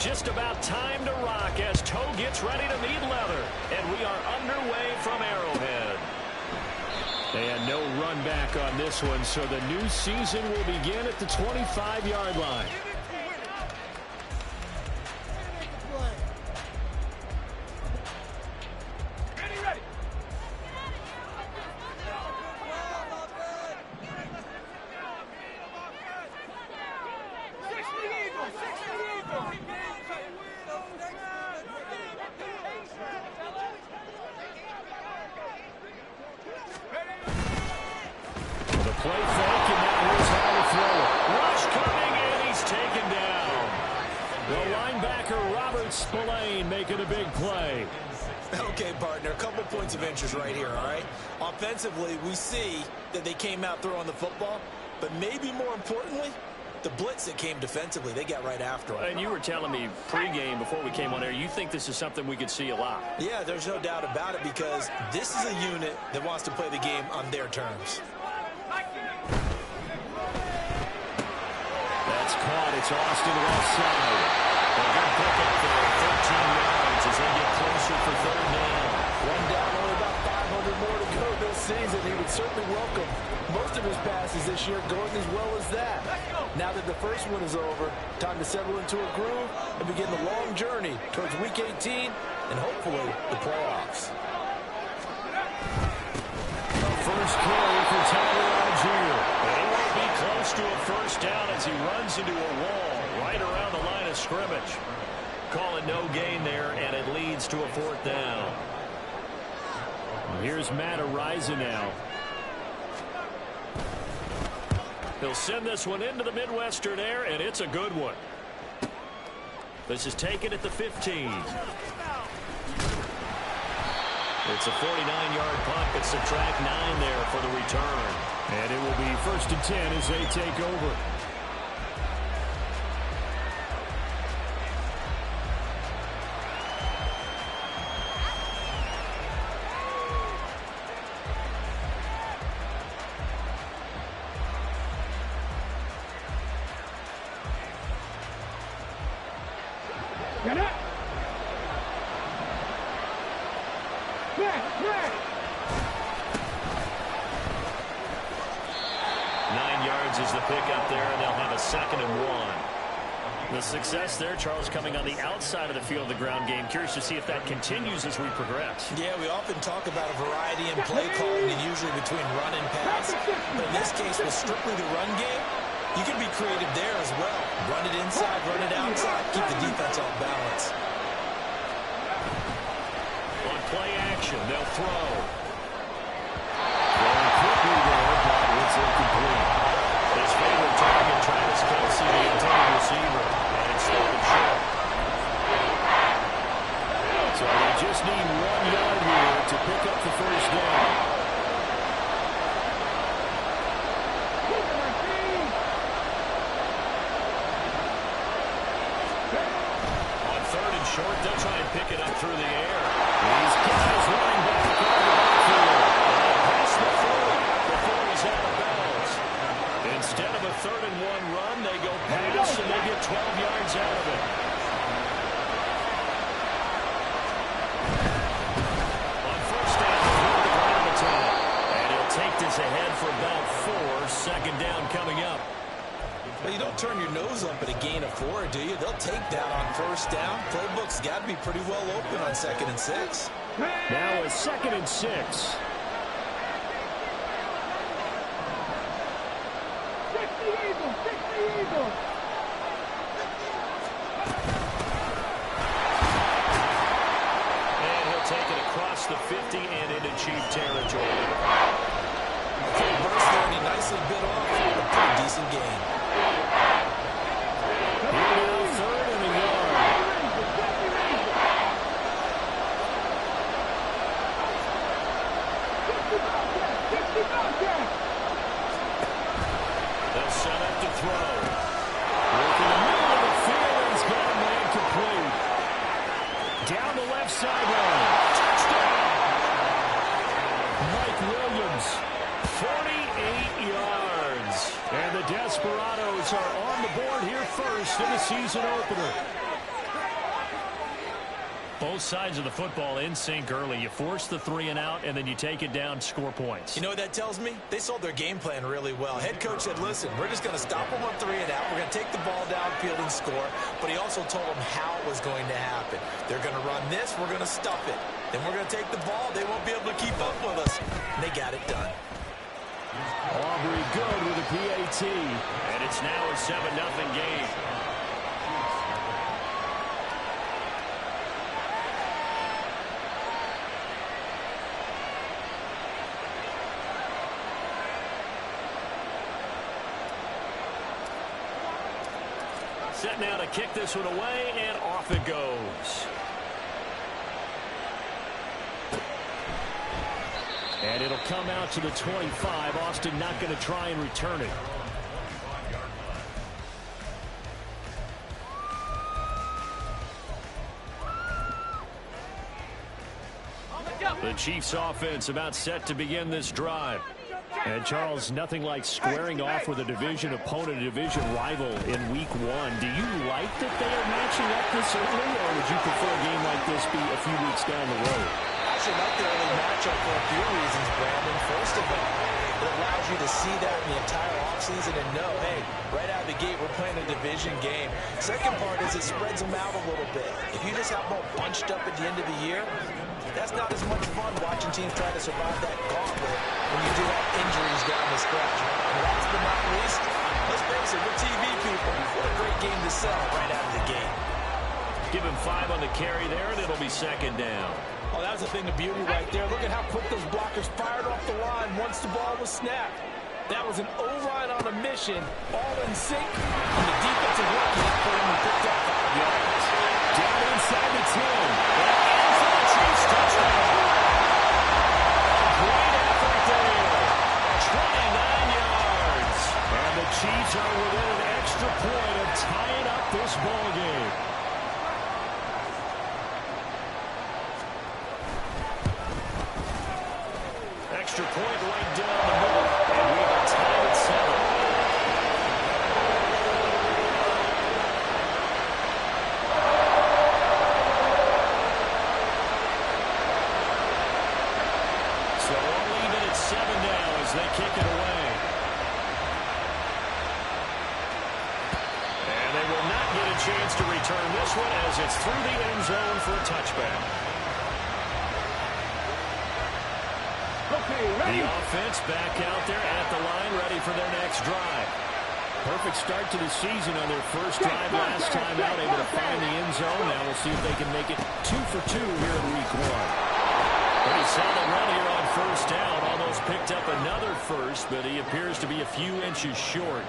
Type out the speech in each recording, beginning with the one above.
Just about time to rock as toe gets ready to meet leather. And we are underway from Arrowhead. And no run back on this one, so the new season will begin at the 25-yard line. Play fake, and now here's how to throw it. Rush coming, and he's taken down. The linebacker, Robert Spillane, making a big play. Okay, partner, a couple points of interest right here, all right? Offensively, we see that they came out throwing the football, but maybe more importantly, the blitz that came defensively, they got right after him. And you were telling me pregame before we came on air, you think this is something we could see a lot. Yeah, there's no doubt about it because this is a unit that wants to play the game on their terms. That's caught. It's Austin left side. A good pickup there, 13 yards as they get closer for third down. One down, only about 500 more to go this season. He would certainly welcome most of his passes this year going as well as that. Now that the first one is over, time to settle into a groove and begin the long journey towards Week 18 and hopefully the playoffs. First carry for Tyler Algier. He will be close to a first down as he runs into a wall right around the line of scrimmage. Calling no gain there, and it leads to a fourth down. Here's Matt Ariza now. He'll send this one into the Midwestern air, and it's a good one. This is taken at the 15. It's a 49-yard punt, but subtract 9 there for the return. And it will be 1st and 10 as they take over. Get it! 9 yards is the pickup there, and they'll have a 2nd and 1. The success there, Charles, coming on the outside of the field of the ground game. Curious to see if that continues as we progress. Yeah, we often talk about a variety in play calling, and usually between run and pass. But in this case, with strictly the run game, you can be creative there as well. Run it inside, run it outside, keep the defense off balance. On play action, they'll throw. Throwing quickly there, but it's incomplete. His favorite target, Travis Kelce, the intended receiver, and it's stolen short. So they just need 1 yard here to pick up the first down. On 3rd and short, they'll try and pick it up through the air. These guys running back out of the backfield. Past the 40 before he's out of bounds. Instead of a 3rd and 1 run, they go pass, and they get 12 yards out of it. On first down, they'll the ground attack. And he'll take this ahead for about 4. 2nd down coming up. Well, you don't turn your nose up at a gain of 4, do you? They'll take that on first down. Playbook's got to be pretty well open on 2nd and 6. Now a 2nd and 6. And he'll take it across the 50 and into Chief territory. Okay, burst there, and he nicely bit off a pretty decent gain. Here now, 3rd and a yard. They'll set up to throw. Working the middle of the field, and he's got a man complete. Down the left sideline. Touchdown! Mike Williams, 48 yards. And the Desperados are on the board here first in the season opener. Both sides of the football in sync early. You force the 3 and out, and then you take it down, score points. You know what that tells me? They sold their game plan really well. Head coach said, listen, we're just going to stop them on 3 and out. We're going to take the ball downfield and score. But he also told them how it was going to happen. They're going to run this. We're going to stuff it. Then we're going to take the ball. They won't be able to keep up with us. And they got it done. Aubrey good with a PAT. And it's now a 7-0 game. Set now to kick this one away, and off it goes. And it'll come out to the 25. Austin not going to try and return it. The Chiefs offense about set to begin this drive. And, Charles, nothing like squaring off with a division opponent, a division rival in week 1. Do you like that they are matching up this early, or would you prefer a game like this be a few weeks down the road? I should like the early matchup for a few reasons, Brandon. First of all, it allows you to see that in the entire offseason and know, hey, right out of the gate, we're playing a division game. Second part is it spreads them out a little bit. If you just have them all bunched up at the end of the year, that's not as much fun watching teams try to survive that gauntlet when you do have injuries down the stretch. And last but not least, let's face it, we're TV people. What a great game to sell right out of the gate. Give him 5 on the carry there, and it'll be second down. Oh, that was a thing of beauty right there. Look at how quick those blockers fired off the line once the ball was snapped. That was an O-line on a mission, all in sync, and the defensive work he put him and picked up 5 yards. Down inside the 10. And in for the Chiefs touchdown. Great effort there. 29 yards. And the Chiefs are within an extra point of tying up this ball game. Extra point right down the middle. And we are tied at 7. So we'll leave it at 7 now as they kick it away. And they will not get a chance to return this one as it's through the end zone for a touchback. The offense back out there at the line, ready for their next drive. Perfect start to the season on their first drive last time out, able to find the end zone. Now we'll see if they can make it 2 for 2 here in week 1. Pretty solid run here on first down. Almost picked up another first, but he appears to be a few inches short.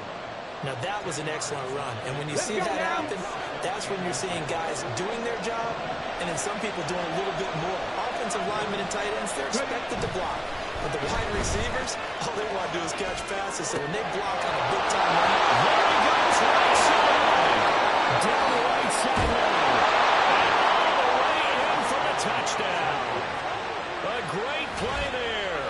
Now that was an excellent run, and when you see that happen, that's when you're seeing guys doing their job, and then some people doing a little bit more. Offensive linemen and tight ends, they're expected to block. But the wide receivers, all they want to do is catch passes, so when they block on a big-time run, there he goes, right side. Down the right sideline. And all the way in for the touchdown. A great play there.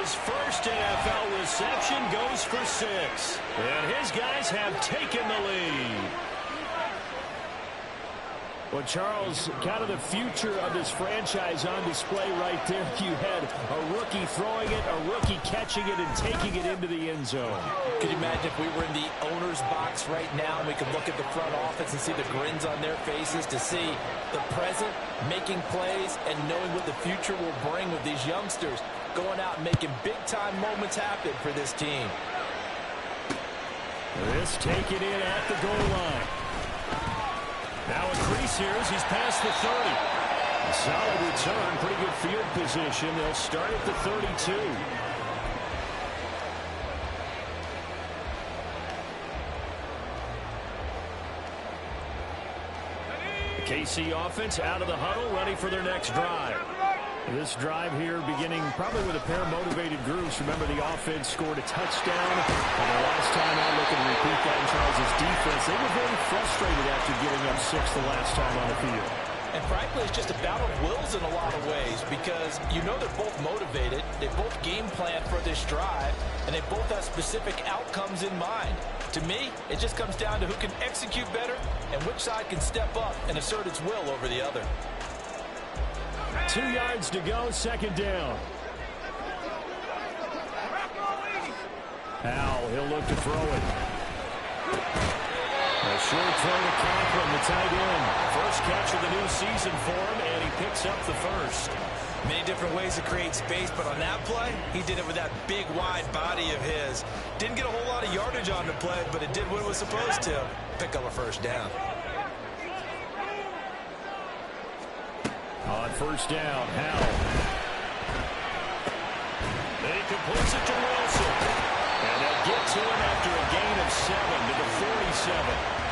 His first NFL reception goes for 6. And his guys have taken the lead. Well, Charles, kind of the future of this franchise on display right there. You had a rookie throwing it, a rookie catching it, and taking it into the end zone. Could you imagine if we were in the owner's box right now and we could look at the front office and see the grins on their faces, to see the present making plays and knowing what the future will bring with these youngsters going out and making big-time moments happen for this team. This taken in at the goal line. Now a crease here as he's past the 30. A solid return, pretty good field position. They'll start at the 32. The KC offense out of the huddle, ready for their next drive. This drive here beginning probably with a pair of motivated groups. Remember, the offense scored a touchdown. And the last time out, looking to repeat that in Charles' defense, they were very frustrated after giving up 6 the last time on the field. And frankly, it's just a battle of wills in a lot of ways, because you know they're both motivated, they both game plan for this drive, and they both have specific outcomes in mind. To me, it just comes down to who can execute better and which side can step up and assert its will over the other. 2 yards to go, second down. Howell, he'll look to throw it. A short throw to Conklin, the tight end. First catch of the new season for him, and he picks up the first. Many different ways to create space, but on that play, he did it with that big, wide body of his. Didn't get a whole lot of yardage on the play, but it did what it was supposed to. Pick up a first down. On first down, Howell. He completes it to Wilson. And they'll get to him after a gain of 7 to the 47.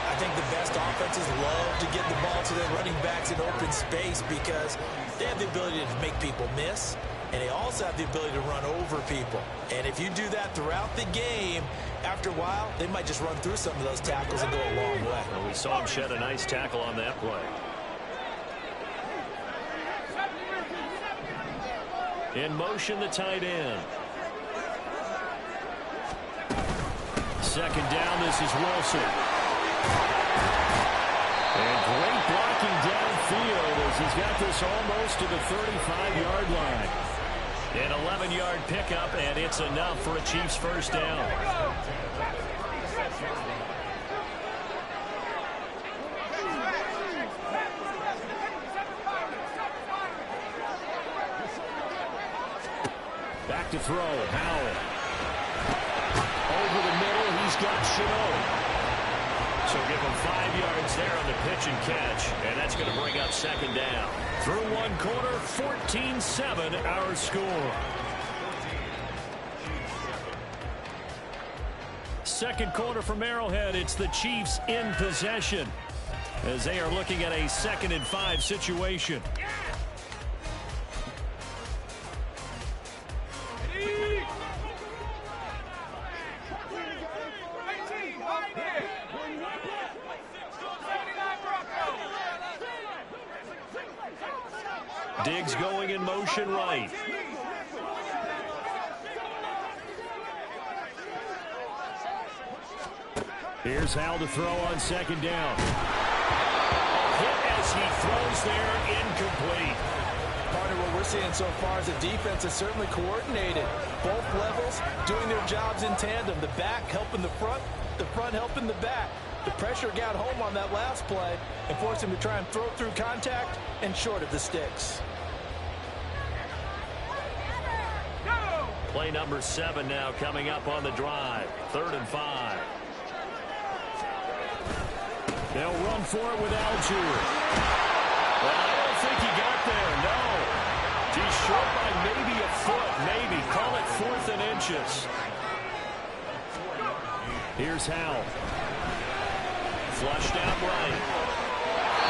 I think the best offenses love to get the ball to their running backs in open space because they have the ability to make people miss, and they also have the ability to run over people. And if you do that throughout the game, after a while, they might just run through some of those tackles and go a long way. Well, we saw him shed a nice tackle on that play. In motion, the tight end. Second down, this is Wilson. And great blocking downfield as he's got this almost to the 35-yard line. An 11-yard pickup, and it's enough for a Chiefs first down. Back to throw, Howell. Over the middle, he's got Shenault. So give him 5 yards there on the pitch and catch, and that's going to bring up second down. Through one quarter, 14-7 our score. Second quarter from Arrowhead, it's the Chiefs in possession as they are looking at a 2nd and 5 situation. Diggs going in motion right. Here's Howell to throw on second down. Hit as he throws there, incomplete. Part of what we're seeing so far is the defense is certainly coordinated. Both levels doing their jobs in tandem. The back helping the front helping the back. The pressure got home on that last play and forced him to try and throw through contact and short of the sticks. Play number 7 now coming up on the drive. 3rd and 5. They'll run for it with Algier. Well, I don't think he got there, no. He's short by maybe a foot, maybe. Call it 4th and inches. Here's Howell. Flushed out right.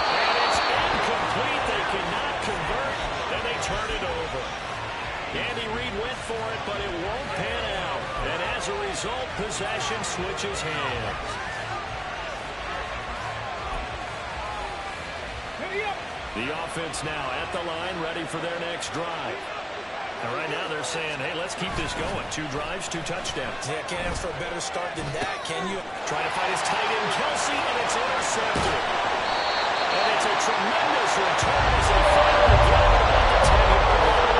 And it's incomplete. They cannot convert, and they turn it over. Andy Reid went for it, but it won't pan out. And as a result, possession switches hands. The offense now at the line, ready for their next drive. And right now they're saying, hey, let's keep this going. 2 drives, 2 touchdowns. Yeah, can't ask for a better start than that, can you? Trying to find his tight end, Kelsey, and it's intercepted. And it's a tremendous return as they finally get it about the 10-yard line.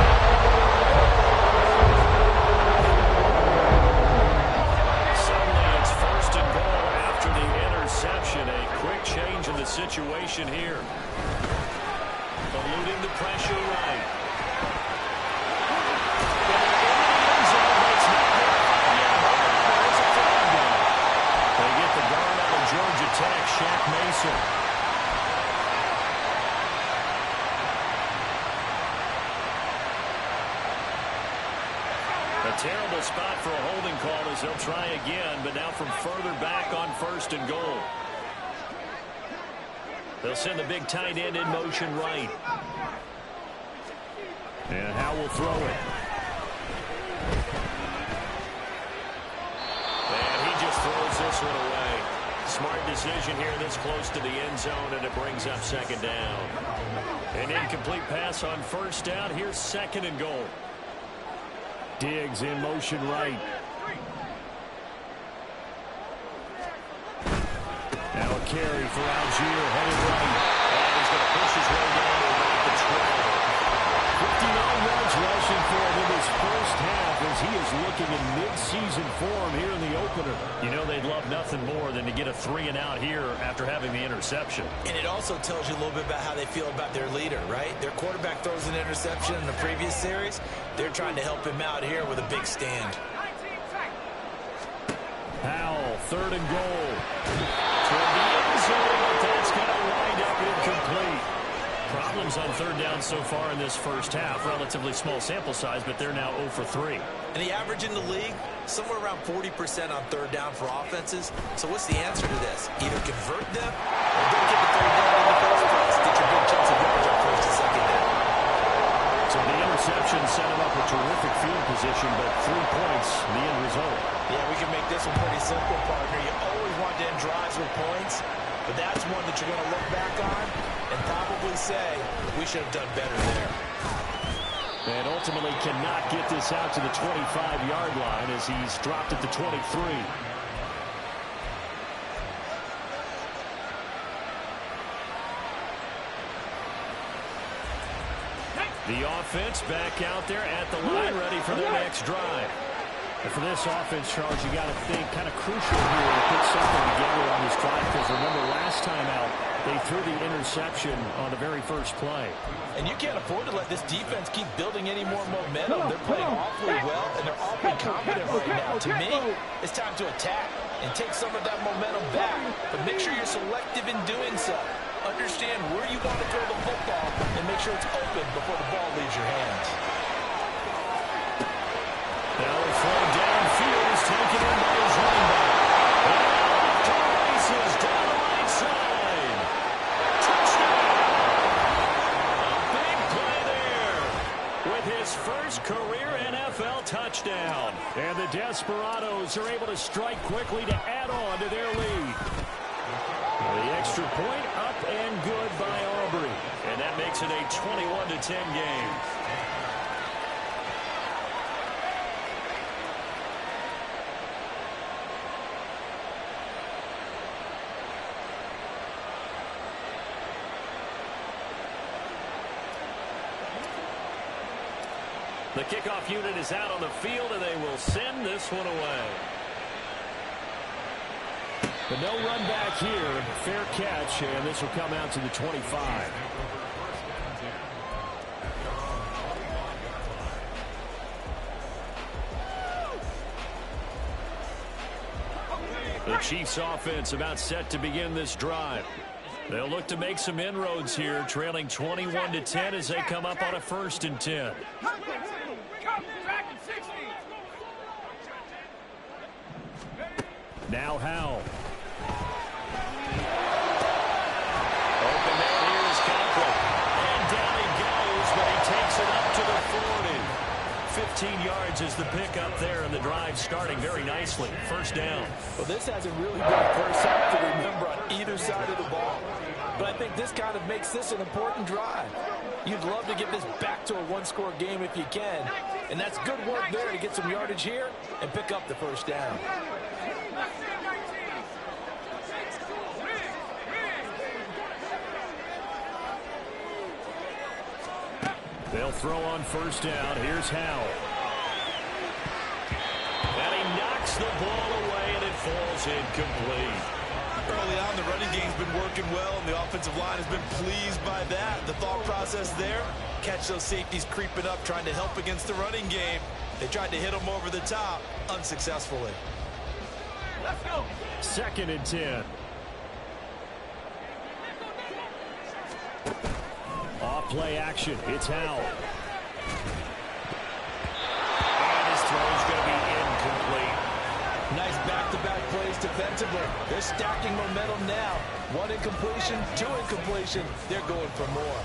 Suddenly it's 1st and goal after the interception. A quick change in the situation here. Eluding the pressure right. They get the guard out of Georgia Tech, Shaq Mason. A terrible spot for a holding call as they'll try again, but now from further back on 1st and goal. They'll send the big tight end in motion right. And Howell will throw it. And he just throws this one away. Smart decision here this close to the end zone, and it brings up second down. An incomplete pass on 1st down. Here's 2nd and goal. Diggs in motion right. Now a carry for Algier, headed right. And he's going to push his way down to about the looking in mid-season form here in the opener. You know they'd love nothing more than to get a 3-and-out here after having the interception. And it also tells you a little bit about how they feel about their leader, right? Their quarterback throws an interception in the previous series. They're trying to help him out here with a big stand. Howell, 3rd and goal. Toward the end zone, but that's going to wind up incomplete. Problems on 3rd down so far in this first half. Relatively small sample size, but they're now 0 for 3. And the average in the league, somewhere around 40% on 3rd down for offenses. So what's the answer to this? Either convert them or don't get the 3rd down in the first place. Get your big chunks of yards on 1st and 2nd down. So the interception set him up a terrific field position, but 3 points, the end result. Yeah, we can make this one pretty simple, partner. You always want to end drives with points, but that's one that you're going to look back on and probably say, we should have done better there. And ultimately cannot get this out to the 25-yard line as he's dropped at the 23. The offense back out there at the line, ready for their next drive. And for this offense, Charles, you got to think kind of crucial here to put something together on this drive, because remember last time out, they threw the interception on the very first play. And you can't afford to let this defense keep building any more momentum. They're playing awfully well, and they're awfully confident right now. To me, it's time to attack and take some of that momentum back, but make sure you're selective in doing so. Understand where you want to throw the football and make sure it's open before the ball leaves your hands. Now they're thrown downfield. He's taken in by his running back. And off to the races down the right side. Touchdown! A big play there with his first career NFL touchdown. And the Desperados are able to strike quickly to add on to their lead. The extra point up and good by Aubrey. And that makes it a 21-10 game. The kickoff unit is out on the field, and they will send this one away. But no run back here. Fair catch, and this will come out to the 25. The Chiefs offense about set to begin this drive. They'll look to make some inroads here, trailing 21-10 as they come up on a 1st and 10. Now Howell. Open there, here's Cochran. And down he goes, but he takes it up to the 40. 15 yards is the pickup there, and the drive starting very nicely. 1st down. Well, this hasn't really been a first half to remember on either side of the ball. But I think this kind of makes this an important drive. You'd love to get this back to a one-score game if you can. And that's good work there to get some yardage here and pick up the 1st down. They'll throw on 1st down. Here's Howell. And he knocks the ball away, and it falls incomplete. Early on, the running game's been working well, and the offensive line has been pleased by that. The thought process there, catch those safeties creeping up, trying to help against the running game. They tried to hit them over the top, unsuccessfully. Let's go. 2nd and 10. Off play action. It's Howell. And his throw's going to be incomplete. Nice back-to-back plays defensively. They're stacking momentum now. 1 incompletion, 2 incompletion. They're going for more.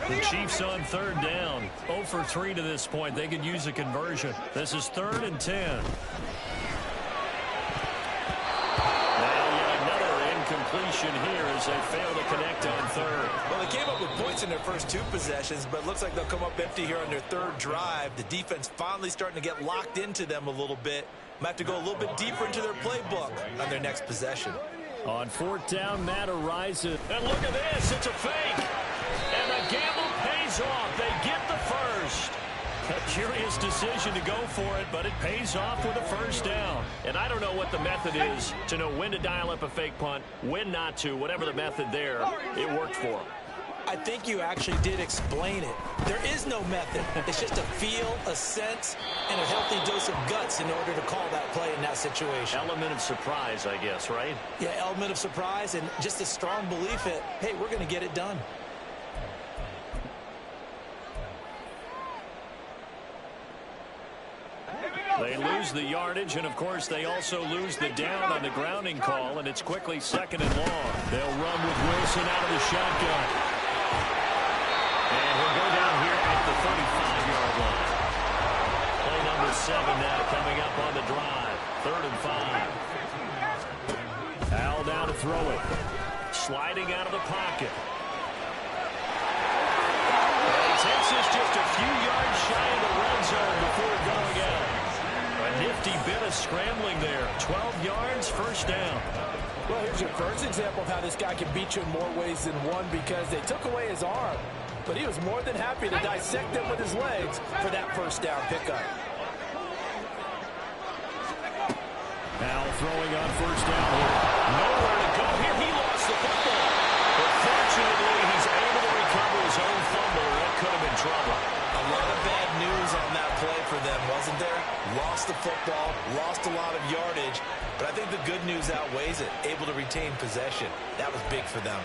The Chiefs on 3rd down. 0 for 3 to this point. They could use a conversion. This is 3rd and 10. Completion here as they fail to connect on 3rd. Well, they came up with points in their first 2 possessions, but it looks like they'll come up empty here on their 3rd drive. The defense finally starting to get locked into them a little bit. Might have to go a little bit deeper into their playbook on their next possession. On 4th down, Matt arises. And look at this, it's a fake. And the gamble pays off. They get the 1st. A curious decision to go for it, but it pays off with a first down. And I don't know what the method is to know when to dial up a fake punt, when not to. Whatever the method there, it worked for him. I think you actually did explain it. There is no method. It's just a feel, a sense, and a healthy dose of guts in order to call that play in that situation. Element of surprise, I guess, right? Yeah, element of surprise and just a strong belief that, hey, we're going to get it done. They lose the yardage, and, of course, they also lose the down on the grounding call, and it's quickly 2nd and long. They'll run with Wilson out of the shotgun. And he'll go down here at the 35-yard line. Play number 7 now coming up on the drive. 3rd and 5. Al down to throw it. Sliding out of the pocket. And he takes this just a few yards shy of the red zone before going out. A nifty bit of scrambling there. 12 yards, first down. Well, here's your first example of how this guy can beat you in more ways than one, because they took away his arm. But he was more than happy to dissect them with his legs for that first down pickup. Now throwing on first down here. Nowhere to go here. He lost the football. But fortunately, he's able to recover his own fumble. That could have been trouble. A lot of bad news on that play for them, wasn't there? Lost the football, lost a lot of yardage, but I think the good news outweighs it. Able to retain possession. That was big for them.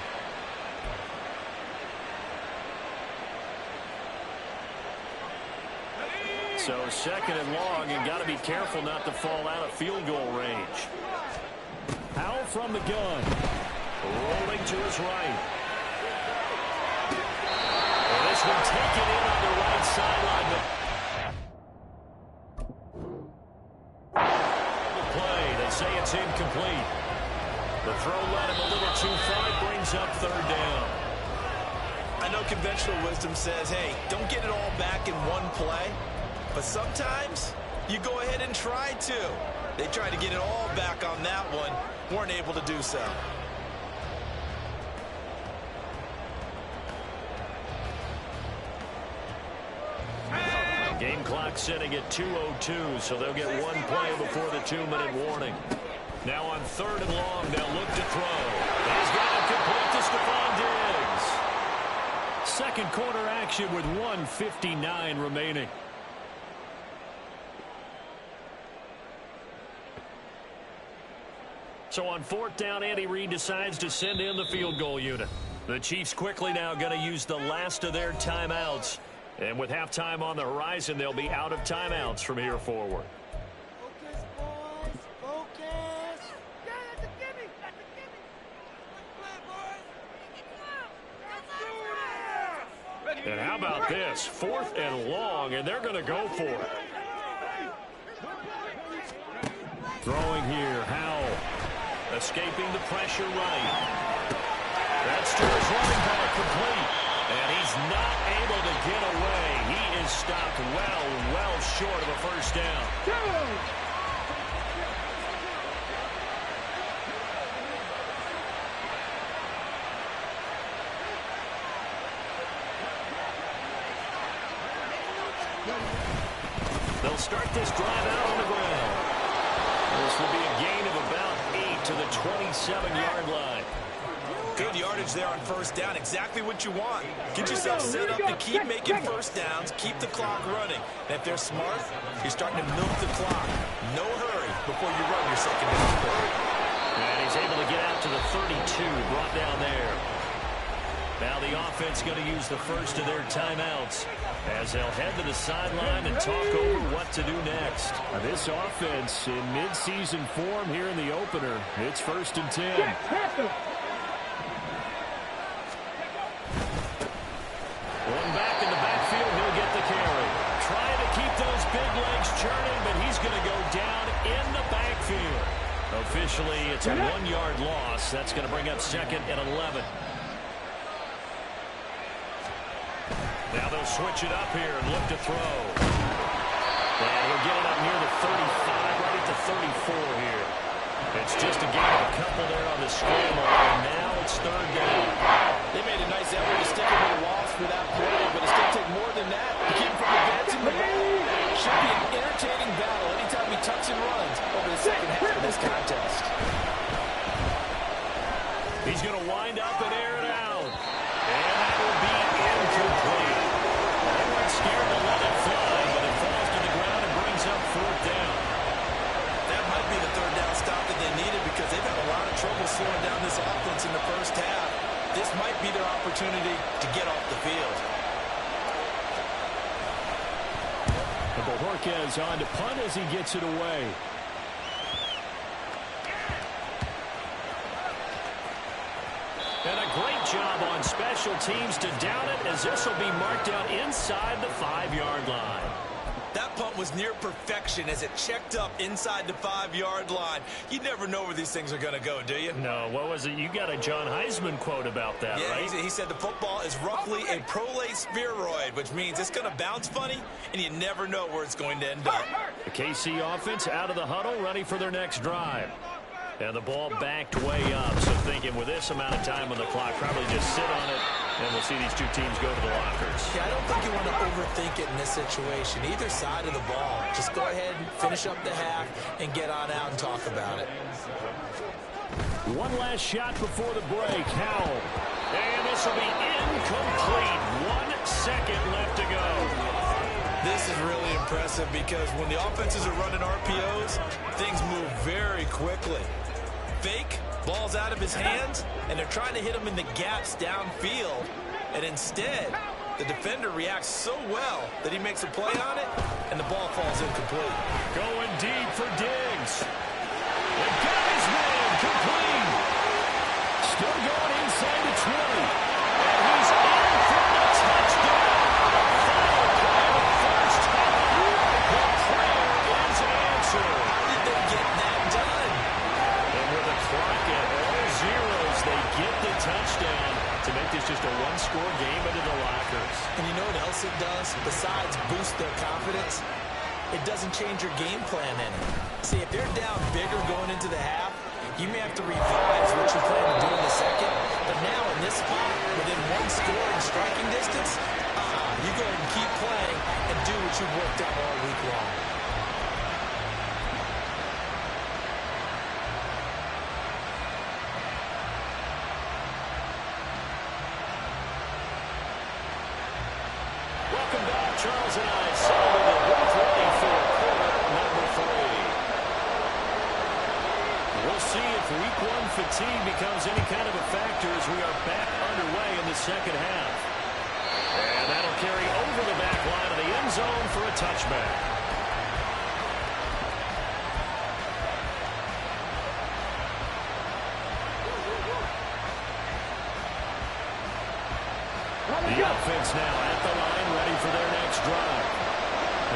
So 2nd and long, and got to be careful not to fall out of field goal range. Powell from the gun. Rolling to his right. And this one taken in on the right sideline. The play, they say it's incomplete. The throw led him a little too far. It brings up 3rd down. I know conventional wisdom says, hey, don't get it all back in one play. But sometimes you go ahead and try to. They tried to get it all back on that one. Weren't able to do so. Game clock sitting at 2:02, so they'll get one play before the 2-minute warning. Now on 3rd and long, they'll look to throw. He's got it complete to Stephon Diggs. Second quarter action with 1:59 remaining. So on 4th down, Andy Reid decides to send in the field goal unit. The Chiefs quickly now going to use the last of their timeouts. And with halftime on the horizon, they'll be out of timeouts from here forward. Focus, boys. Focus. That's a gimme. Let's play, boys. And how about this? 4th and long, and they're going to go for it. Throwing here, Howell. Escaping the pressure right. That's to his running back, complete. And he's not able to get away. He is stopped well short of a first down. They'll start this drive out on the ground. This will be a gain of about 8 to the 27-yard line. Good yardage there on first down. Exactly what you want. Get yourself set up to keep making first downs, keep the clock running. And if they're smart, you're starting to milk the clock. No hurry before you run your second down play. And he's able to get out to the 32, brought down there. Now the offense going to use the first of their timeouts as they'll head to the sideline and talk over what to do next. This offense in mid-season form here in the opener. It's 1st and 10. One back in the backfield, he'll get the carry. Trying to keep those big legs churning, but he's going to go down in the backfield. Officially, it's a 1-yard loss. That's going to bring up 2nd and 11. Now they'll switch it up here and look to throw. And he'll get it up near the 35, right at the 34 here. It's just a gain of a couple there on the scramble, and now it's 3rd down. They made a nice effort to stick him to the walls for that play, but it's going to take more than that to keep him from advancing the ball. He's going to wind up and air it out. And that will be incomplete. They weren't scared to let it fly, but it falls to the ground and brings up fourth down. That might be the third down stop that they needed because they've had a lot of trouble slowing down this offense in the first half. This might be their opportunity to get off the field. Bojorquez on to punt as he gets it away. And a great job on special teams to down it, as this will be marked out inside the 5-yard line. That punt was near perfection as it checked up inside the 5-yard line. You never know where these things are going to go, do you? No, what was it? You got a John Heisman quote about that, yeah, right? He said the football is roughly a prolate spheroid, which means it's going to bounce funny, and you never know where it's going to end up. The KC offense out of the huddle, ready for their next drive. And the ball backed way up, so thinking with this amount of time on the clock, probably just sit on it, and we'll see these two teams go to the lockers. Yeah, I don't think you want to overthink it in this situation. Either side of the ball. Just go ahead and finish up the half and get on out and talk about it. One last shot before the break. Howell. And this will be incomplete. 1 second left to go. This is really impressive because when the offenses are running RPOs, things move very quickly. Fake, ball's out of his hands, and they're trying to hit him in the gaps downfield. And instead, the defender reacts so well that he makes a play on it, and the ball falls incomplete. Going deep for Diggs. The guy's man, complete. Still going inside the 20. And he's in for the touchdown. Final play of the first half. The prayer is answered. Did they get that done? And with the clock at all zeros, they get the touchdown to make this just a one-score game into the lockers. And you know what else it does? Besides boost their confidence, it doesn't change your game plan any. See, if they're down bigger going into the half, you may have to revise what you plan to do in the second. But now in this spot, within one score and striking distance, you go ahead and keep playing and do what you've worked on all week long. Welcome back. Charles and I settled in both ready for quarter number 3. We'll see if week 1 fatigue becomes any kind of a factor as we are back underway in the second half. And that'll carry over the back line of the end zone for a touchback. The offense now at the line, ready for their next drive.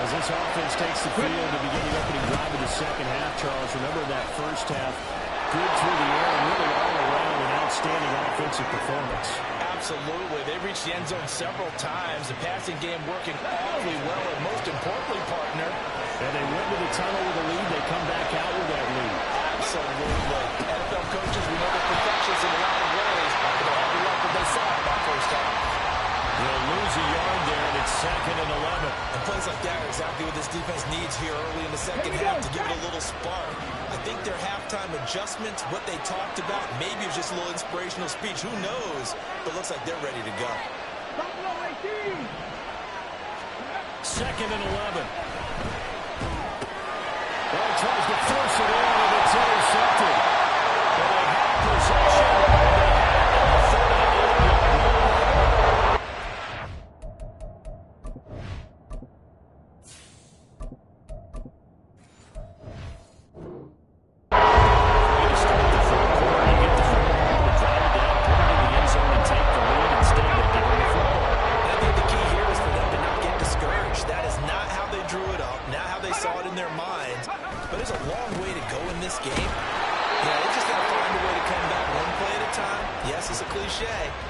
As this offense takes the field to begin the opening drive of the second half, Charles, remember that first half, good through the air and really all around an outstanding offensive performance. Absolutely. They reached the end zone several times. The passing game working awfully well, and most importantly, partner. And they went to the tunnel with a lead. They come back out with that lead. Absolutely. NFL coaches, we know they're perfectionists in a lot of ways, but they'll have the luck that they saw in that first half. They'll lose a yard there, and it's 2nd and 11. And plays like that are exactly what this defense needs here early in the second half to give it a little spark. I think their halftime adjustments, what they talked about, maybe it was just a little inspirational speech. Who knows? But it looks like they're ready to go. 2nd and 11. Well, tries to force it in, and it's intercepted. But they have possession. They have the 38-yard line.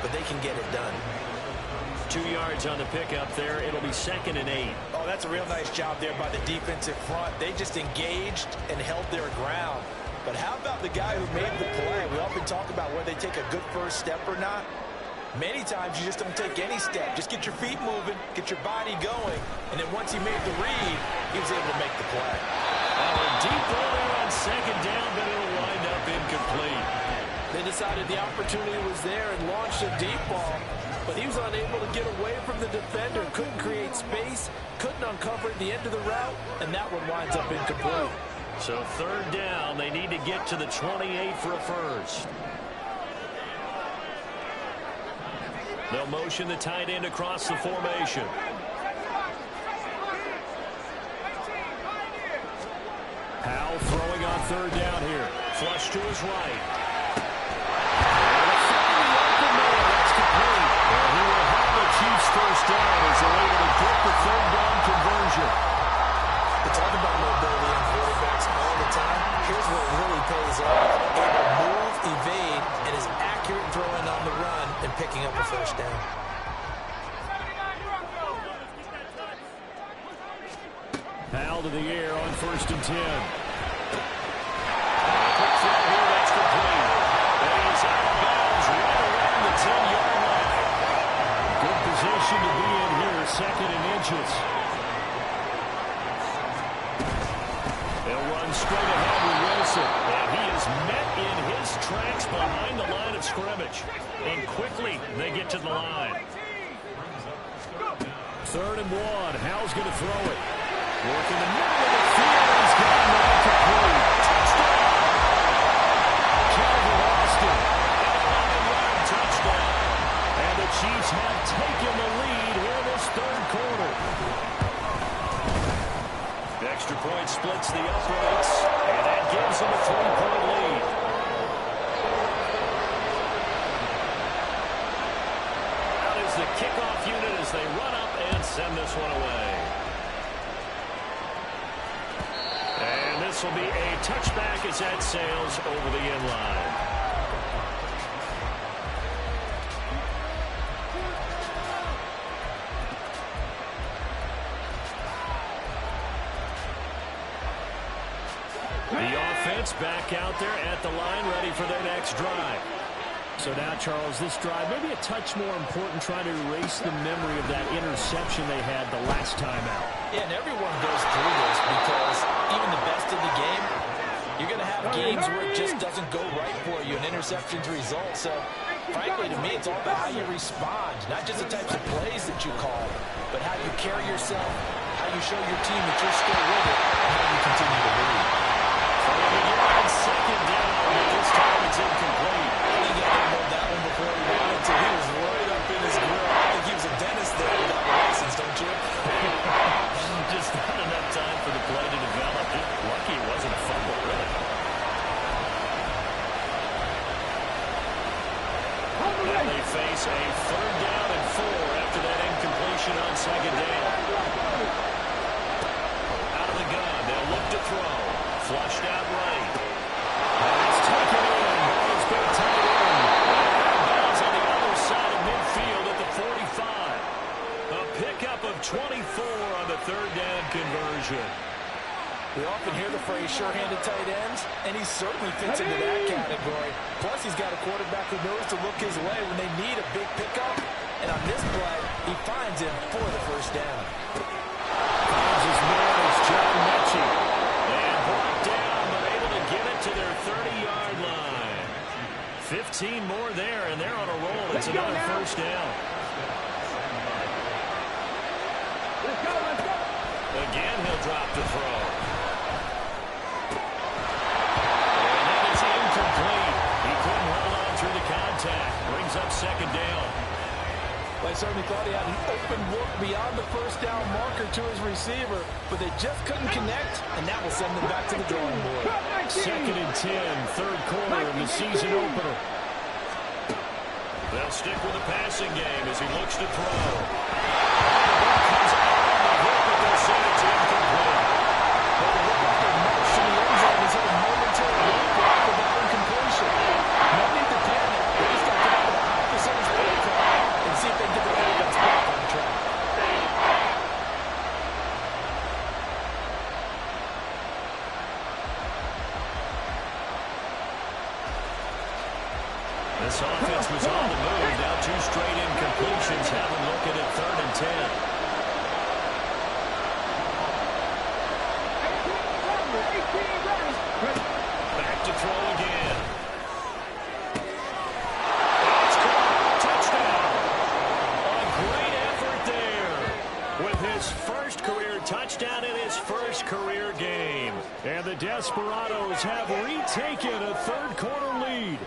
But they can get it done. 2 yards on the pickup there. It'll be 2nd and 8. Oh, that's a real nice job there by the defensive front. They just engaged and held their ground. But how about the guy who made the play? We often talk about whether they take a good first step or not. Many times you just don't take any step. Just get your feet moving, get your body going. And then once he made the read, he was able to make the play. A deep ball there on 2nd down, but it'll wind up incomplete. They decided the opportunity was there and launched a deep ball, but he was unable to get away from the defender, couldn't create space, couldn't uncover the end of the route, and that one winds up incomplete. So third down, they need to get to the 28 for a first. They'll motion the tight end across the formation. Powell throwing on third down here. Flush to his right. That's complete. And he will have the Chiefs first down as they're able to get the third down conversion. We talk about mobility on quarterbacks all the time. Here's what really pays off. Able to move, evade, and is accurate throwing on the run and picking up a first down. Powell to the air on 1st and 10. Good position to be in here, 2nd and inches. They'll run straight ahead with Wilson. And he is met in his tracks behind the line of scrimmage. And quickly they get to the line. 3rd and 1. Howell's going to throw it. Working the middle of the field. He's got him complete. Touchdown. Calvin Austin. Touchdown. And the Chiefs have taken the lead here in this 3rd quarter. The extra point splits the uprights, and that gives them a 3-point lead. Out is the kickoff unit as they run up and send this one away. And this will be a touchback as that sails over the end line. The offense back out there at the line, ready for their next drive. So now, Charles, this drive maybe a touch more important, trying to erase the memory of that interception they had the last time out. Yeah, and everyone goes through this because even the best in the game, you're going to have games where it just doesn't go right for you, and interceptions result. So, frankly, to me, it's all about how you respond, not just the types of plays that you call, but how you carry yourself, how you show your team that you're still with it, and how you continue to lead. On 2nd down, but this time it's incomplete. He got that one before he wanted to. He was right up in his grill. I think he was a dentist there without a license, don't you? Just not enough time for the play to develop. Lucky it wasn't a fumble, really. Now they face a 3rd down and 4 after that incompletion on 2nd down. Out of the gun, they'll look to throw. Flushed out right. And it's taken in. Ball's been tied in. Ball's on the other side of midfield at the 45. A pickup of 24 on the 3rd down conversion. We often hear the phrase sure-handed tight ends, and he certainly fits into that category. Plus, he's got a quarterback who knows to look his way when they need a big pickup. And on this play, he finds him for the 1st down. Finds his man is John Mechie. Brought down, but able to get it to their 30-yard line. 15 more there, and they're on a roll. It's another 1st down. Let's go. Again, he'll drop the throw. And that is incomplete. He couldn't hold on through the contact. Brings up 2nd down. I certainly thought he had an open look beyond the 1st down marker to his receiver, but they just couldn't connect, and that will send them back to the drawing board. 2nd and 10, 3rd quarter of the season opener. They'll stick with the passing game as he looks to throw. Comes out on the hook, but they'll say it's incomplete. Well, the look after Marsh in the end zone is a momentary roadblock for that incompletion. No need to panic. They just got to come out with a high percentage play call and see if they can get the offense back on track. This offense was on the move. Now 2 straight incompletions. Have them looking at 3rd and 10. Back to throw again. Desperados have retaken a third-quarter lead.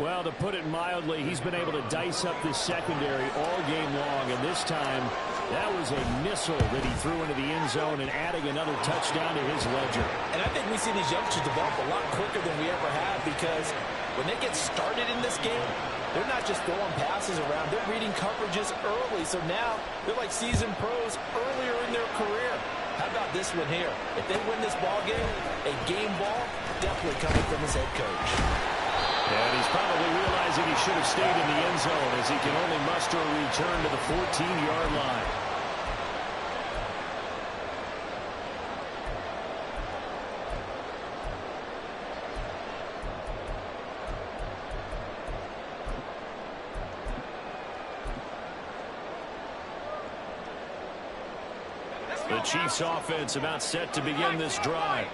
Well, to put it mildly, he's been able to dice up this secondary all game long, and this time that was a missile that he threw into the end zone and adding another touchdown to his ledger. And I think we see these youngsters develop a lot quicker than we ever have, because when they get started in this game, they're not just throwing passes around. They're reading coverages early, so now they're like seasoned pros earlier in their career. How about this one here? If they win this ball game, a game ball definitely coming from his head coach. And he's probably realizing he should have stayed in the end zone as he can only muster a return to the 14-yard line. The Chiefs offense about set to begin this drive.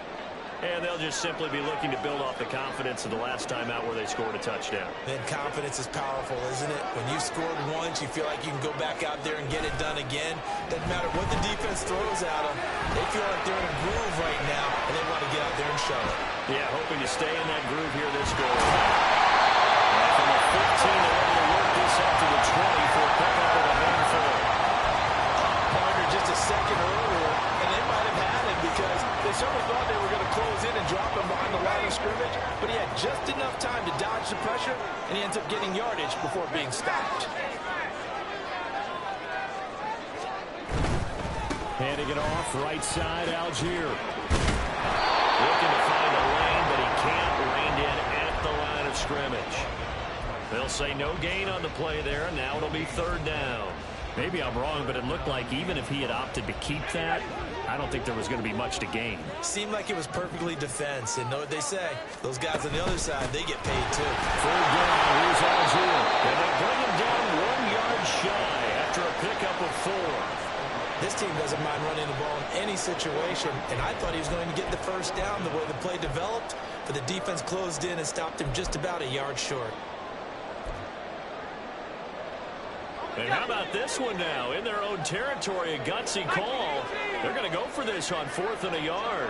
And they'll just simply be looking to build off the confidence of the last time out where they scored a touchdown. Then confidence is powerful, isn't it? When you scored once, you feel like you can go back out there and get it done again. Doesn't matter what the defense throws at them. They feel like they're in a groove right now, and they want to get out there and show it. Yeah, hoping to stay in that groove here this goal. And from the 15, they're able to work this up to the 20 for a pickup of a handful. Partner just a second earlier, and they might have had him because they certainly thought they were going to close in and drop him behind the line of scrimmage, but he had just enough time to dodge the pressure, and he ends up getting yardage before being stopped. Handing it off, right side, Algier. Looking to find a lane, but he can't. Reined in at the line of scrimmage. They'll say no gain on the play there, and now it'll be third down. Maybe I'm wrong, but it looked like even if he had opted to keep that, I don't think there was going to be much to gain. Seemed like it was perfectly defense, and know what they say. Those guys on the other side, they get paid too. Third down, here's Algier. And they bring him down 1 yard shy after a pickup of 4. This team doesn't mind running the ball in any situation, and I thought he was going to get the first down the way the play developed, but the defense closed in and stopped him just about a yard short. And how about this one now? In their own territory, a gutsy call. They're going to go for this on 4th and a yard.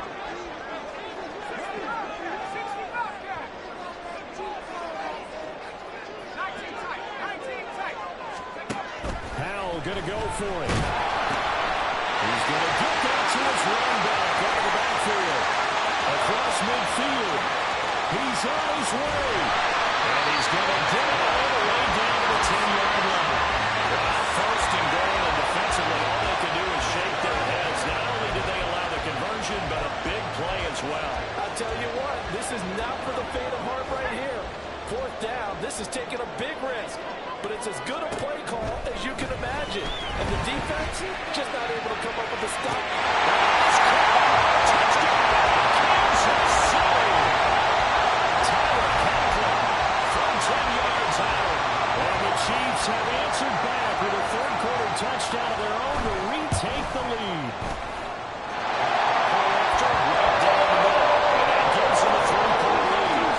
Powell going to go for it. He's going to get that to his running back out of the backfield. Across midfield. He's on his way. And he's going to get it all the way down to the 10-yard line. First and goal, and defensively, all they can do is shake their heads. Not only did they allow the conversion, but a big play as well. I'll tell you what, this is not for the faint of heart right here. 4th down, this is taking a big risk, but it's as good a play call as you can imagine. And the defense just not able to come up with a stop. Touchdown, Kansas City. Tyler Conklin from 10 yards out. And the Chiefs have answered back with a third-quarter touchdown of their own to retake the lead. Right down the middle, and that gives them a 3-point lead.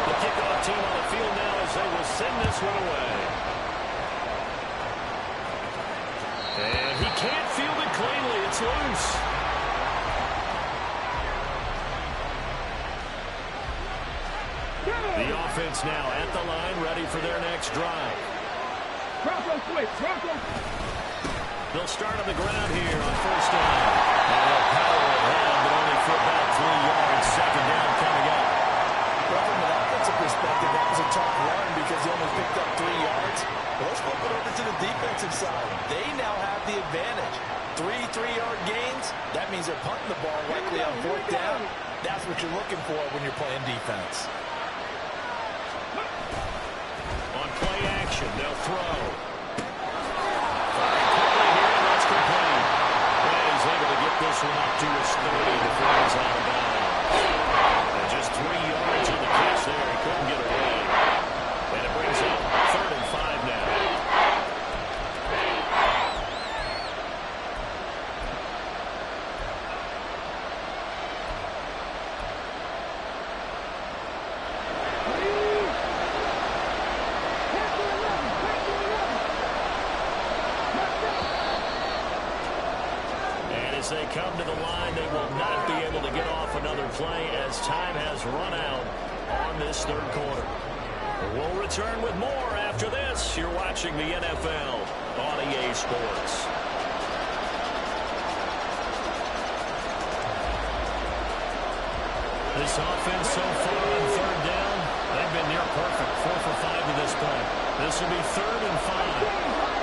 The kickoff team on the field now as they will send this one away. And he can't field it cleanly. It's loose. The offense now at the line, ready for their next drive. Bronco switch. Bronco. They'll start on the ground here on 1st down. And power ahead, but only for about 3 yards. 2nd down coming up. Well, from an offensive perspective, that was a tough run because he only picked up 3 yards. Well, let's flip it over to the defensive side. They now have the advantage. 3 3-yard gains, that means they're punting the ball likely on 4th down. That's what you're looking for when you're playing defense. On play action, they'll throw. Firing quickly here, and that's complete. And he's able to get this one up to his 30 before he's out of bounds. And just 3 yards on the catch there. He couldn't get away. And it brings up 3rd and 5 now. come to the line. They will not be able to get off another play as time has run out on this third quarter. We'll return with more after this. You're watching the NFL on EA Sports. This offense so far on third down, they've been near perfect. 4 for 5 to this point. This will be 3rd and 5.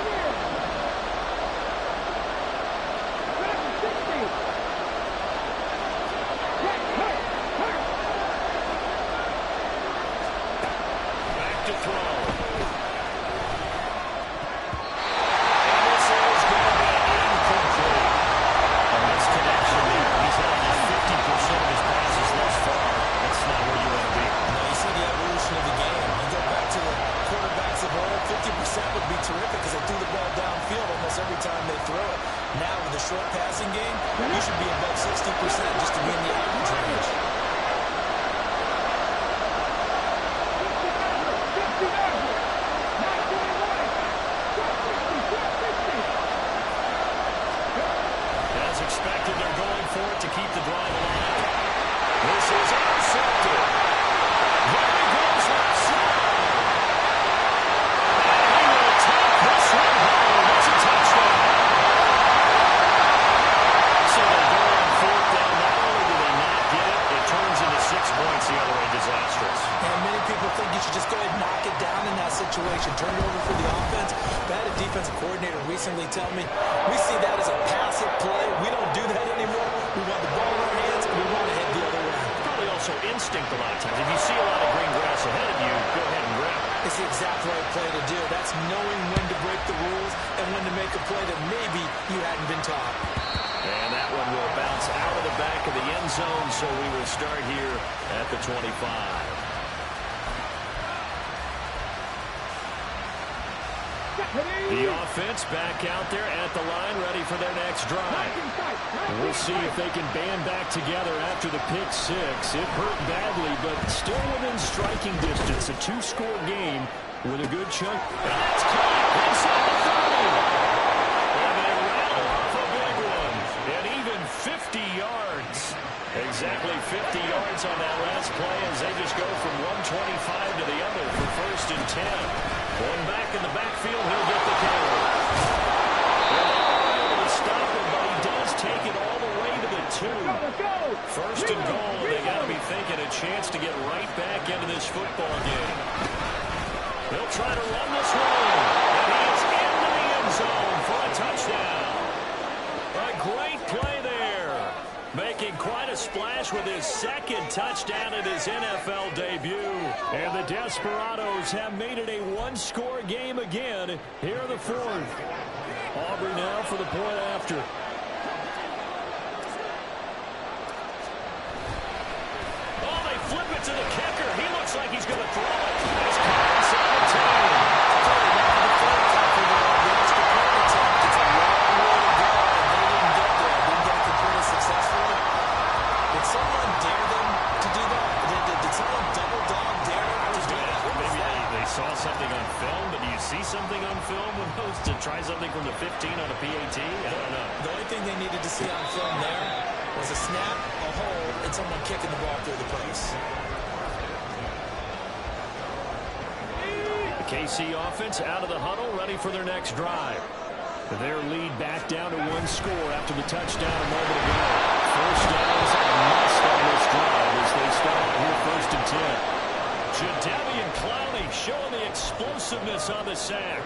The offense back out there at the line, ready for their next drive. We'll see if they can band back together after the pick six. It hurt badly, but still within striking distance. A 2-score game with a good chunk. And that's caught inside the 30. And they rattle off a big one. And even 50 yards. Exactly 50 yards on that last play as they just go from 125 to the other for 1st and 10. One back in the backfield, he'll get the carry. They're not able to stop him, but he does take it all the way to the 2. 1st and goal, they got to be thinking a chance to get right back into this football game. They'll try to run this one, and he is into the end zone for a touchdown. A great play there, making quite a splash with his 2nd touchdown in his NFL debut. And the Desperados have made it a 1-score game again here in the 4th. Aubrey now for the point after. Oh, they flip it to the kicker. He looks like he's going to throw it. It's caught inside the 10. It's a long way to go. They didn't get there. Didn't get completed successfully. Did someone dare them to do that? Did someone double dog dare them to do that? Maybe they saw something on film, but do you see something on film with those to try something from the 15 on a PAT? I don't know. The only thing they needed to see on film there was a snap, a hold, and someone kicking the ball through the place. The KC offense out of the huddle, ready for their next drive. Their lead back down to 1 score after the touchdown a moment ago. 1st downs a must on this drive as they start here 1st and 10. Jadeveon Clowney showing the explosiveness on the sack.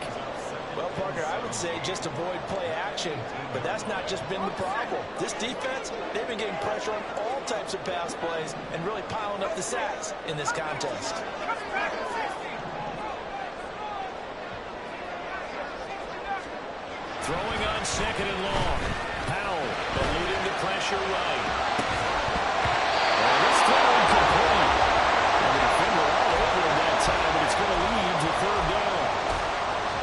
Well, Parker, I would say just avoid play action, but that's not just been the problem. This defense, they've been getting pressure on all types of pass plays and really piling up the sacks in this contest. Throwing on 2nd and long. Powell eluding the pressure right. And this throw incomplete. And the defender all over him that time, but it's going to lead to 3rd down.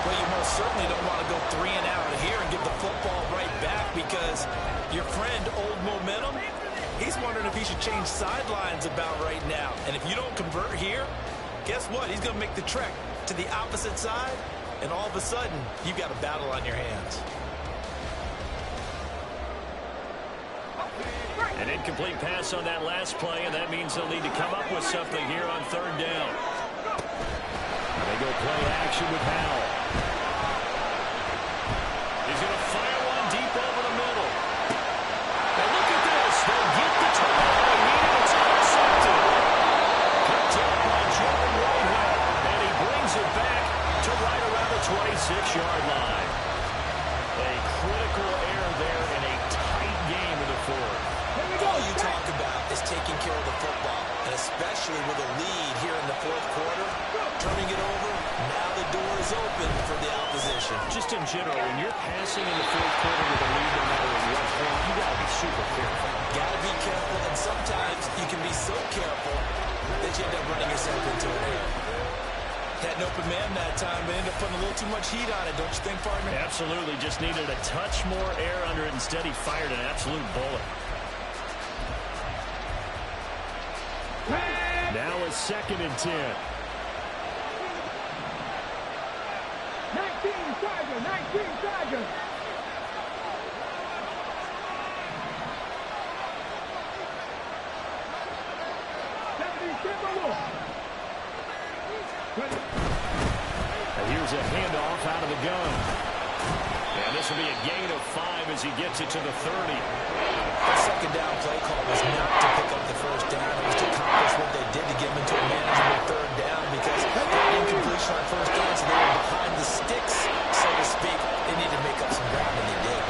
Well, you most certainly don't want to go 3 and out here and give the football right back because your friend, Old Momentum, he's wondering if he should change sidelines about right now. And if you don't convert here, guess what? He's going to make the trek to the opposite side. And all of a sudden, you've got a battle on your hands. An incomplete pass on that last play, and that means they'll need to come up with something here on third down. They go play action with Howell. He's going to fire one deep over the middle. And look at this. They'll get the turnover they need, and it's intercepted. Picked up by Jordan Whitehead, and he brings it back to right around the 26-yard line. A critical error there in a tight game in the fourth. All you talk about is taking care of the football, and especially with a lead here in the fourth quarter, turning it over, now the door is open for the opposition. Just in general, when you're passing in the fourth quarter with a lead, no matter at what point, you got to be super careful. Got to be careful, and sometimes you can be so careful that you end up running yourself into an error. Had an open man that time, but ended up putting a little too much heat on it, don't you think, partner? Absolutely. Just needed a touch more air under it. Instead, he fired an absolute bullet. Now a 2nd and 10. 19 Tiger. And here's a handoff out of the gun. And this will be a gain of 5 as he gets it to the 30. The second down play call was not to pick up the first down. It was to accomplish what they did to get them into a manageable third down because that incompletion on first down, so they were behind the sticks, so to speak. They needed to make up some ground, and they did.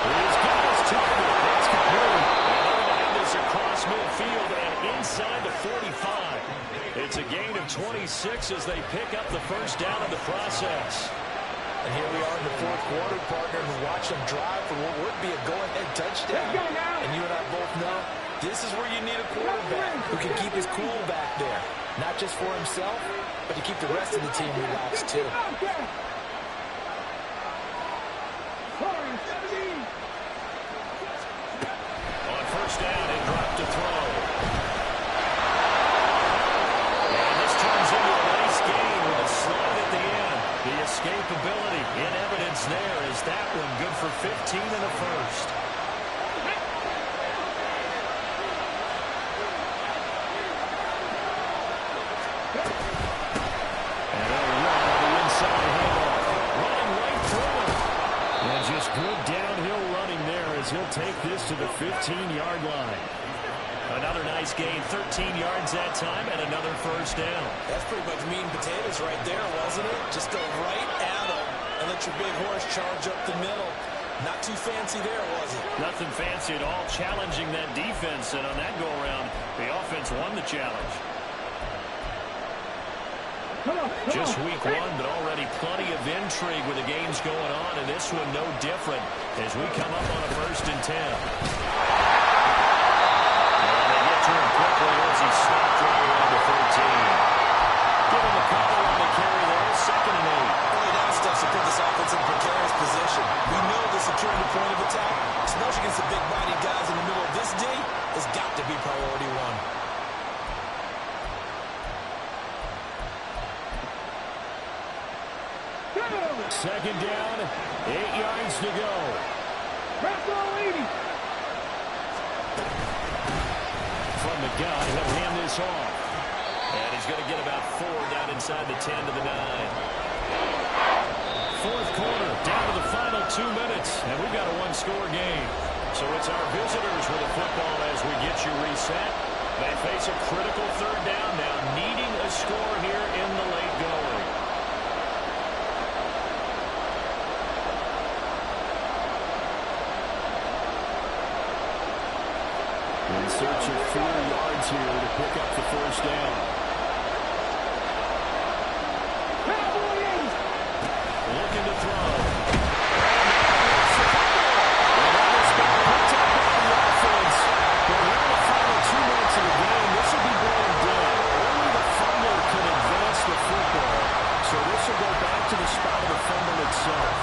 He's got his target. That's complete. And they're going to have this across midfield and inside the 45. It's a gain of 26 as they pick up the first down in the process. And here we are in the fourth quarter, partner, and watch them drive for what would be a go-ahead touchdown. And you and I both know this is where you need a quarterback who can keep his cool back there. Not just for himself, but to keep the rest of the team relaxed, too. On first down, they drop to throw. And this turns into a nice game with a slide at the end. The escapability in evidence there is that one good for 15 in the first. And they'll run on the inside handoff. Running right through him. And just good downhill running there as he'll take this to the 15-yard line. Another nice gain, 13 yards that time, and another first down. That's pretty much meat and potatoes right there, wasn't it? Just go right at them and let your big horse charge up the middle. Not too fancy there, was it? Nothing fancy at all, challenging that defense, and on that go-around, the offense won the challenge. Just week one, but already plenty of intrigue with the games going on, and this one no different as we come up on a 1st and 10. Quickly as he stopped right around the 13. Giving the cover on the carry there, 2nd and 8. Early down steps to put this offense in a precarious position. We know the securing the point of attack, especially against the big-bodied guys in the middle of this D, has got to be priority one. Second down, 8 yards to go. From the gun, he'll hand this off. And he's going to get about 4 down inside the 10 to the 9. Fourth quarter, down to the final 2 minutes, and we've got a one-score game. So it's our visitors with the football as we get you reset. They face a critical third down now, needing a score here in the late going. In search of 4 yards here to pick up the first down. Looking to throw. And that has been picked up by the offense. But we're in the final 2 minutes of the game. This will be going down. Only the fumble can advance the football. So this will go back to the spot of the fumble itself.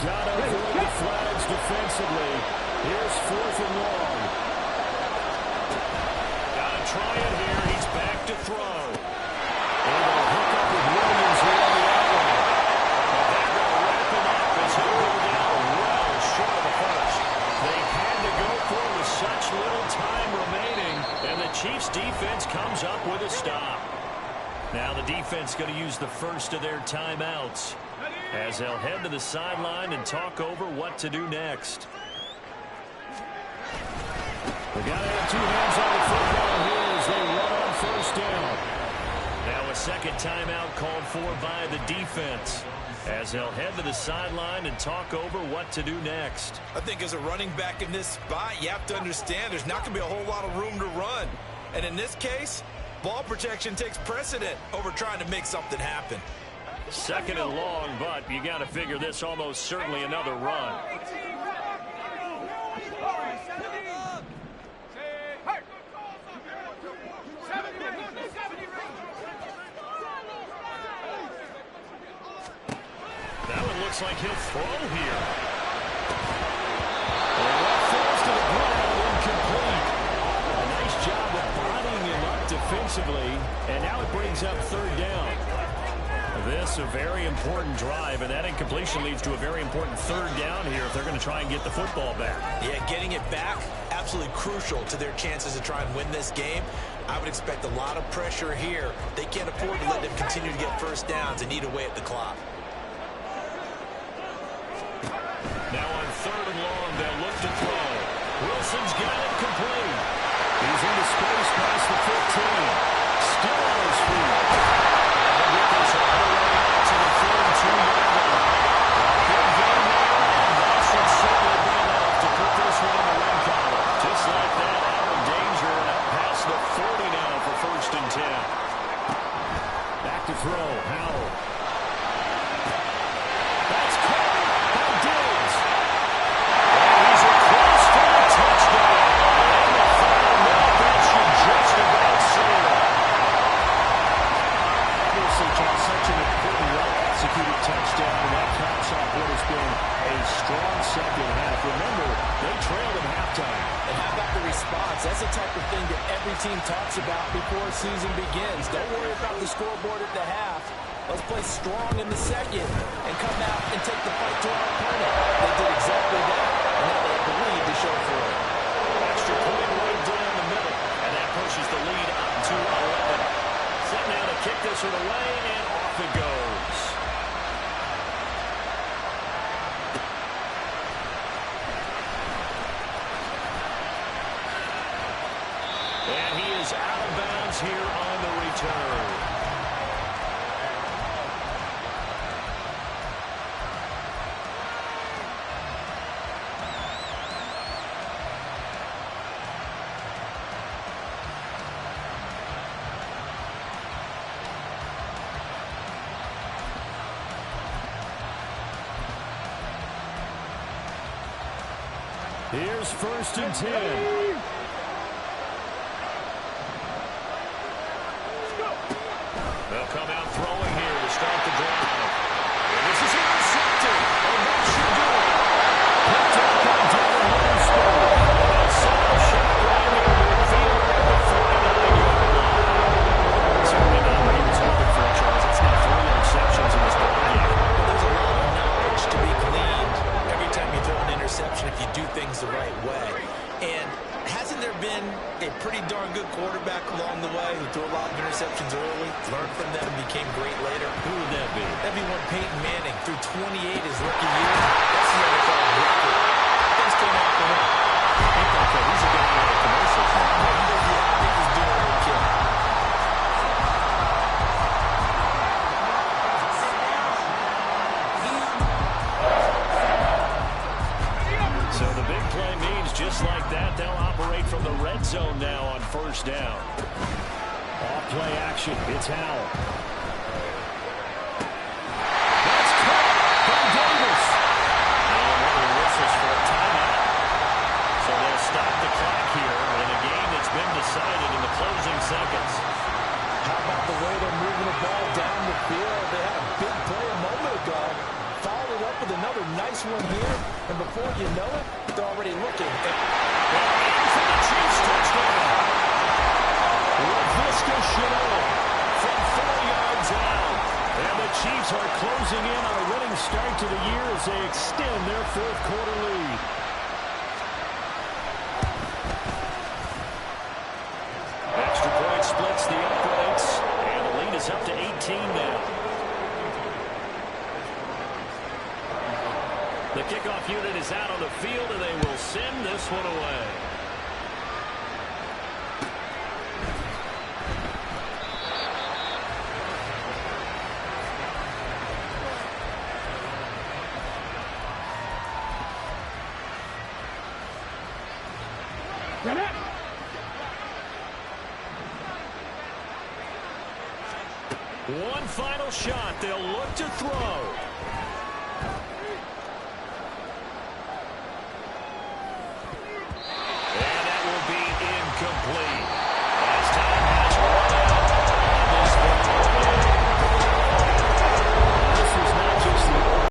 Got to avoid the flags defensively. Here's 4th and long. Got to try it here. He's back to throw. And they'll hook up with Williams here on the outline. But they're going to wrap him up as he'll go down well short of the first. They had to go for it with such little time remaining, and the Chiefs' defense comes up with a stop. Now the defense going to use the first of their timeouts as they'll head to the sideline and talk over what to do next. They got to have 2 hands on the football here as they run on 1st down. Now a second timeout called for by the defense as they'll head to the sideline and talk over what to do next. I think as a running back in this spot, you have to understand there's not going to be a whole lot of room to run. And in this case, ball protection takes precedent over trying to make something happen. 2nd and long, but you got to figure this almost certainly another run. That one looks like he'll throw here. And that falls to the ground, incomplete. A nice job of bodying him up defensively, and now it brings up 3rd down. This a very important drive, and that incompletion leads to a very important 3rd down here if they're going to try and get the football back. Yeah, getting it back, absolutely crucial to their chances to try and win this game. I would expect a lot of pressure here. They can't afford to let them continue to get 1st downs and eat away at the clock. Now on 3rd and long, they'll look to throw. Wilson's got it complete. He's into space past the 15. Still on his feet. And with this all the way out to the 32-yard line. Big game there, and that should certainly be enough to put this one in the win column. Just like that, out of danger and up past the 40 now for 1st and 10. Back to throw, Howell. That's caught by Diggs. And he's across for a touchdown. And the final minute, that should just about seal it. Obviously, just such an important, well-executed touchdown, and that caps off what has been a strong second half. Remember, they trailed at halftime. And how about the response? That's the type of thing that every team talks about before a season begins. Don't worry about the scoreboard at the half. Let's play strong in the second and come out and take the fight to our opponent. They did exactly that, and now they have the lead to show for it. Extra point right down the middle, and that pushes the lead up to 11. Set now to kick this one away, and off it goes. And he is out of bounds here on the return. Here's 1st and 10. They'll come out throwing here to start the drive. And this is intercepted. And that should do it. Picked up by Devin Witherspoon. And a solid shot landing in midfield at the 49-yard line. Certainly not what he was hoping for, Charles. It's now 3 interceptions in this ball game. There's a lot of knowledge to be gleaned every time you throw an interception if you do things the right way. And hasn't there been a pretty darn good quarterback along the way who threw a lot of interceptions early, learned from them, and became great later? Who would that be? That'd be one Peyton Manning threw 28 his rookie year. That's the NFL record. Things came out for him. He's a guy with a commercial. I think he's doing okay. So the big play means just like that, they'll operate from the red zone now on 1st down. Off play action, it's Howell. That's caught by Davis. And one of the whistles for a timeout. So they'll stop the clock here in a game that's been decided in the closing seconds. How about the way they're moving the ball down the field? They had a big play a moment ago. Followed it up with another nice one before you know it, they're already looking. And for the Chiefs touchdown. LaVisca Chenault from 4 yards out. And the Chiefs are closing in on a winning start to the year as they extend their fourth-quarter lead. Extra point splits the uprights, and the lead is up to 18 now. The kickoff unit is out on the field, and they will send this one away. One final shot. They'll look to throw.